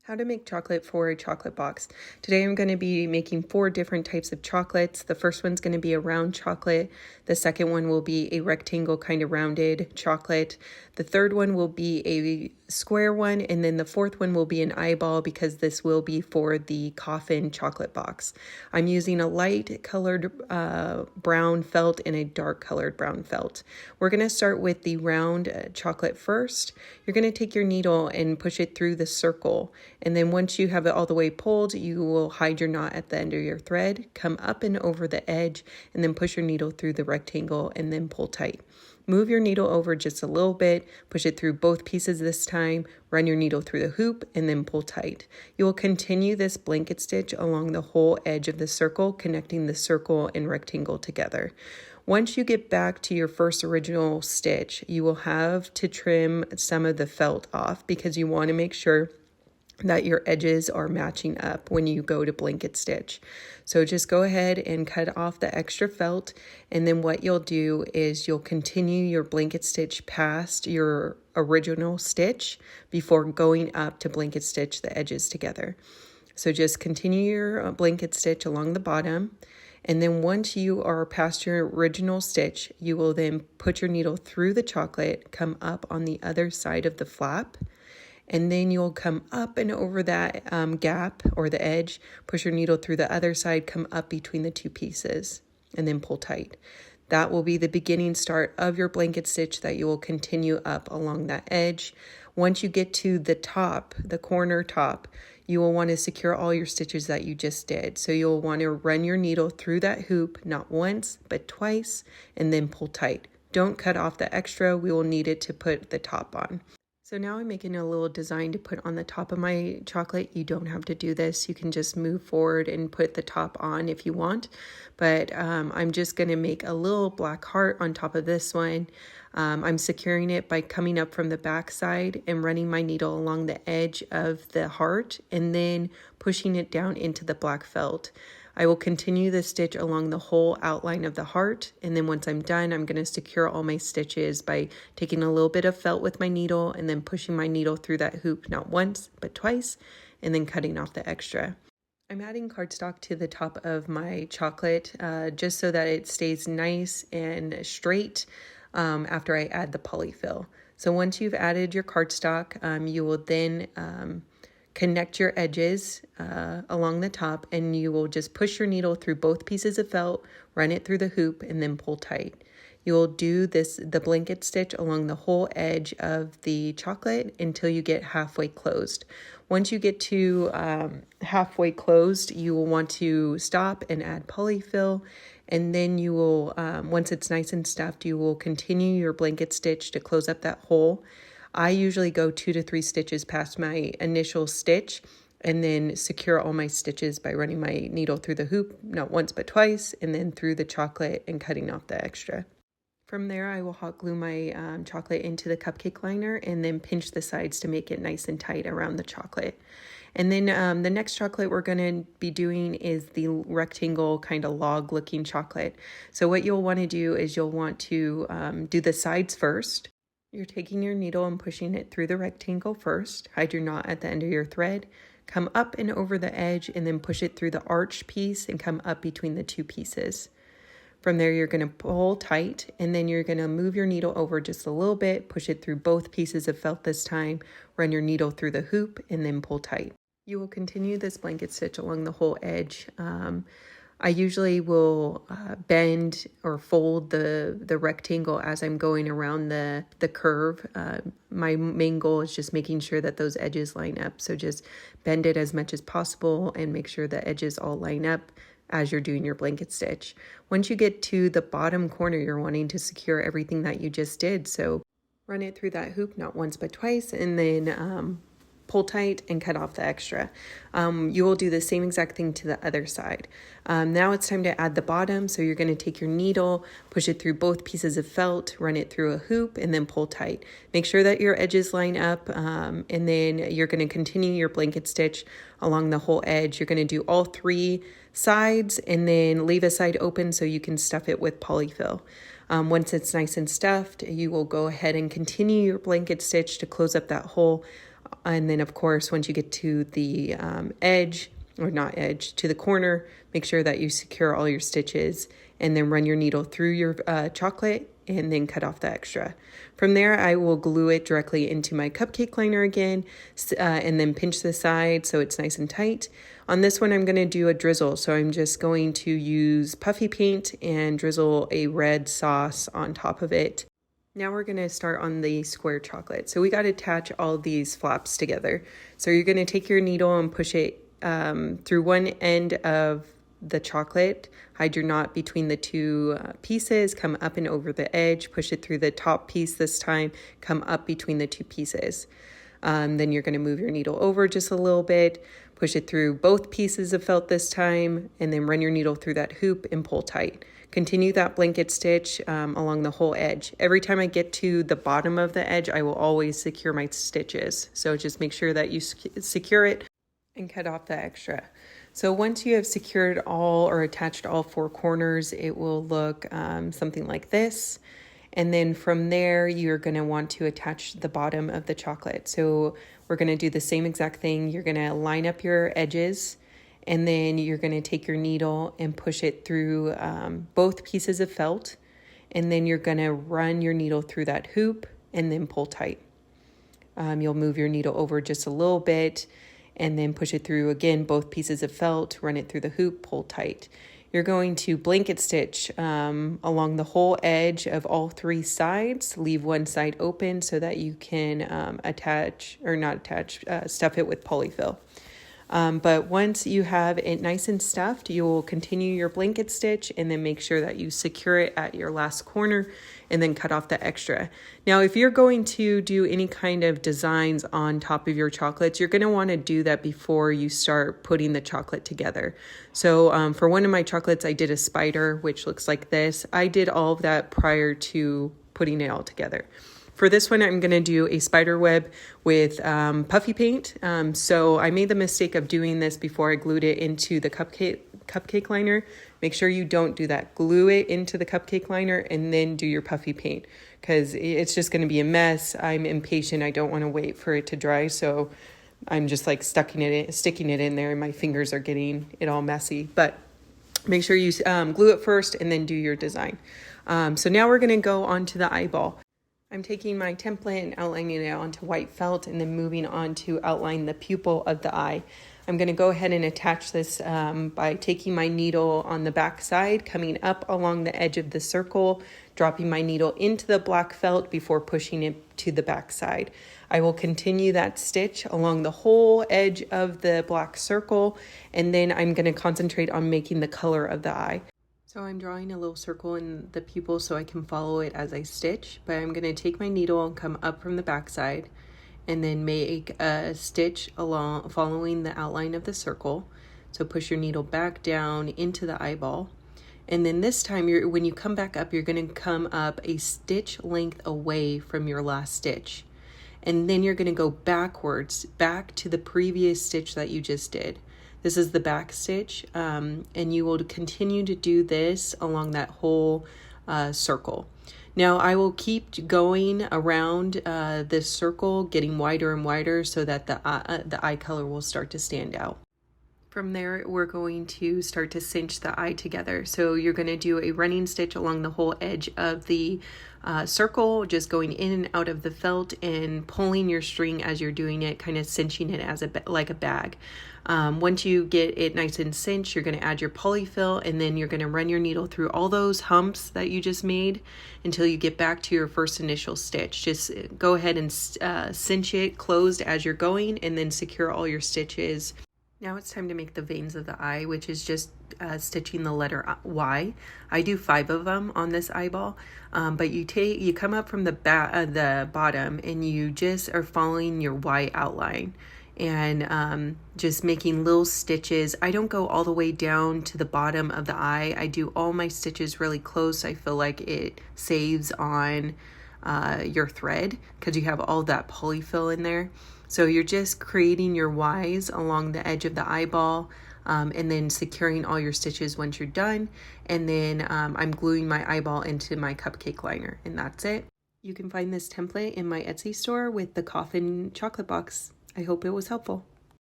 How to make chocolate for a chocolate box. Today I'm going to be making 4 different types of chocolates. The first one's going to be a round chocolate. The second one will be a rectangle kind of rounded chocolate. The third one will be a square one, and then the fourth one will be an eyeball because this will be for the coffin chocolate box. I'm using a light colored brown felt and a dark colored brown felt. We're going to start with the round chocolate first. You're going to take your needle and push it through the circle. And then once you have it all the way pulled, you will hide your knot at the end of your thread, come up and over the edge, and then push your needle through the rectangle and then pull tight. Move your needle over just a little bit, push it through both pieces this time, run your needle through the hoop, and then pull tight. You will continue this blanket stitch along the whole edge of the circle, connecting the circle and rectangle together. Once you get back to your first original stitch, you will have to trim some of the felt off because you want to make sure that your edges are matching up when you go to blanket stitch. So just go ahead and cut off the extra felt, and then what you'll do is you'll continue your blanket stitch past your original stitch before going up to blanket stitch the edges together. So just continue your blanket stitch along the bottom, and then once you are past your original stitch, you will then put your needle through the chocolate, come up on the other side of the flap, and then you'll come up and over that gap or the edge, push your needle through the other side, come up between the two pieces, and then pull tight. That will be the beginning start of your blanket stitch that you will continue up along that edge. Once you get to the top, the corner top, you will want to secure all your stitches that you just did. So you'll want to run your needle through that hoop, not once, but twice, and then pull tight. Don't cut off the extra. We will need it to put the top on. So now I'm making a little design to put on the top of my chocolate. You don't have to do this. You can just move forward and put the top on if you want. But I'm just going to make a little black heart on top of this one. I'm securing it by coming up from the back side and running my needle along the edge of the heart and then pushing it down into the black felt. I will continue the stitch along the whole outline of the heart, and then once I'm done, I'm going to secure all my stitches by taking a little bit of felt with my needle and then pushing my needle through that hoop not once, but twice, and then cutting off the extra. I'm adding cardstock to the top of my chocolate just so that it stays nice and straight after I add the polyfil. So once you've added your cardstock, you will then connect your edges along the top, and you will just push your needle through both pieces of felt, run it through the hoop, and then pull tight. You will do the blanket stitch along the whole edge of the chocolate until you get halfway closed. Once you get to halfway closed, you will want to stop and add polyfil, and then you will, once it's nice and stuffed, you will continue your blanket stitch to close up that hole. I usually go 2 to 3 stitches past my initial stitch and then secure all my stitches by running my needle through the hoop, not once but twice, and then through the chocolate and cutting off the extra. From there, I will hot glue my chocolate into the cupcake liner and then pinch the sides to make it nice and tight around the chocolate. And then the next chocolate we're going to be doing is the rectangle kind of log looking chocolate. So what you'll want to do is you'll want to do the sides first. You're taking your needle and pushing it through the rectangle first. Hide your knot at the end of your thread. Come up and over the edge and then push it through the arched piece and come up between the two pieces. From there, you're going to pull tight, and then you're going to move your needle over just a little bit, push it through both pieces of felt this time, run your needle through the hoop, and then pull tight. You will continue this blanket stitch along the whole edge. I usually will bend or fold the rectangle as I'm going around the curve. My main goal is just making sure that those edges line up. So just bend it as much as possible and make sure the edges all line up as you're doing your blanket stitch. Once you get to the bottom corner, you're wanting to secure everything that you just did. So run it through that hoop not once but twice, and then pull tight and cut off the extra. You will do the same exact thing to the other side. Now it's time to add the bottom. So you're going to take your needle, push it through both pieces of felt, run it through a hoop, and then pull tight. Make sure that your edges line up, and then you're going to continue your blanket stitch along the whole edge. You're going to do all 3 sides and then leave a side open so you can stuff it with polyfil. Once it's nice and stuffed, you will go ahead and continue your blanket stitch to close up that hole And then of course, once you get to the edge, or not edge, to the corner, make sure that you secure all your stitches and then run your needle through your chocolate and then cut off the extra. From there, I will glue it directly into my cupcake liner again, and then pinch the side so it's nice and tight. On this one, I'm going to do a drizzle. So I'm just going to use puffy paint and drizzle a red sauce on top of it. Now we're going to start on the square chocolate. So we got to attach all these flaps together. So you're going to take your needle and push it through one end of the chocolate, hide your knot between the two pieces, come up and over the edge, push it through the top piece this time, come up between the two pieces. Then you're going to move your needle over just a little bit, push it through both pieces of felt this time, and then run your needle through that hoop and pull tight. Continue that blanket stitch along the whole edge. Every time I get to the bottom of the edge, I will always secure my stitches. So just make sure that you secure it and cut off the extra. So once you have secured all or attached all four corners, it will look something like this. And then from there, you're going to want to attach the bottom of the chocolate. So we're going to do the same exact thing. You're going to line up your edges, and then you're going to take your needle and push it through both pieces of felt. And then you're going to run your needle through that hoop and then pull tight. You'll move your needle over just a little bit and then push it through again, both pieces of felt, run it through the hoop, pull tight. You're going to blanket stitch along the whole edge of all three sides. Leave one side open so that you can stuff it with polyfil. But once you have it nice and stuffed, you will continue your blanket stitch and then make sure that you secure it at your last corner and then cut off the extra. Now, if you're going to do any kind of designs on top of your chocolates, you're going to want to do that before you start putting the chocolate together. So for one of my chocolates, I did a spider, which looks like this. I did all of that prior to putting it all together. For this one, I'm going to do a spider web with puffy paint. So I made the mistake of doing this before I glued it into the cupcake liner. Make sure you don't do that. Glue it into the cupcake liner and then do your puffy paint, because it's just going to be a mess. I'm impatient. I don't want to wait for it to dry. So I'm just like sticking it in there, and my fingers are getting it all messy. But make sure you glue it first and then do your design. So now we're going to go on to the eyeball. I'm taking my template and outlining it onto white felt and then moving on to outline the pupil of the eye. I'm going to go ahead and attach this by taking my needle on the back side, coming up along the edge of the circle, dropping my needle into the black felt before pushing it to the back side. I will continue that stitch along the whole edge of the black circle, and then I'm going to concentrate on making the color of the eye. So I'm drawing a little circle in the pupil so I can follow it as I stitch, but I'm going to take my needle and come up from the back side and then make a stitch along following the outline of the circle. So push your needle back down into the eyeball. And then this time, when you come back up, you're going to come up a stitch length away from your last stitch. And then you're going to go backwards, back to the previous stitch that you just did. This is the back stitch, and you will continue to do this along that whole circle. Now I will keep going around this circle, getting wider and wider so that the eye color will start to stand out. From there, we're going to start to cinch the eye together. So you're going to do a running stitch along the whole edge of the circle, just going in and out of the felt and pulling your string as you're doing it, kind of cinching it as like a bag. Once you get it nice and cinched, you're going to add your polyfill, and then you're going to run your needle through all those humps that you just made until you get back to your first initial stitch. Just go ahead and cinch it closed as you're going, and then secure all your stitches. Now it's time to make the veins of the eye, which is just stitching the letter Y. I do 5 of them on this eyeball, but you come up from the bottom and you just are following your Y outline and just making little stitches. I don't go all the way down to the bottom of the eye. I do all my stitches really close. I feel like it saves on your thread because you have all that polyfill in there. So you're just creating your Ys along the edge of the eyeball, and then securing all your stitches once you're done. And then I'm gluing my eyeball into my cupcake liner, and that's it. You can find this template in my Etsy store with the coffin chocolate box. I hope it was helpful.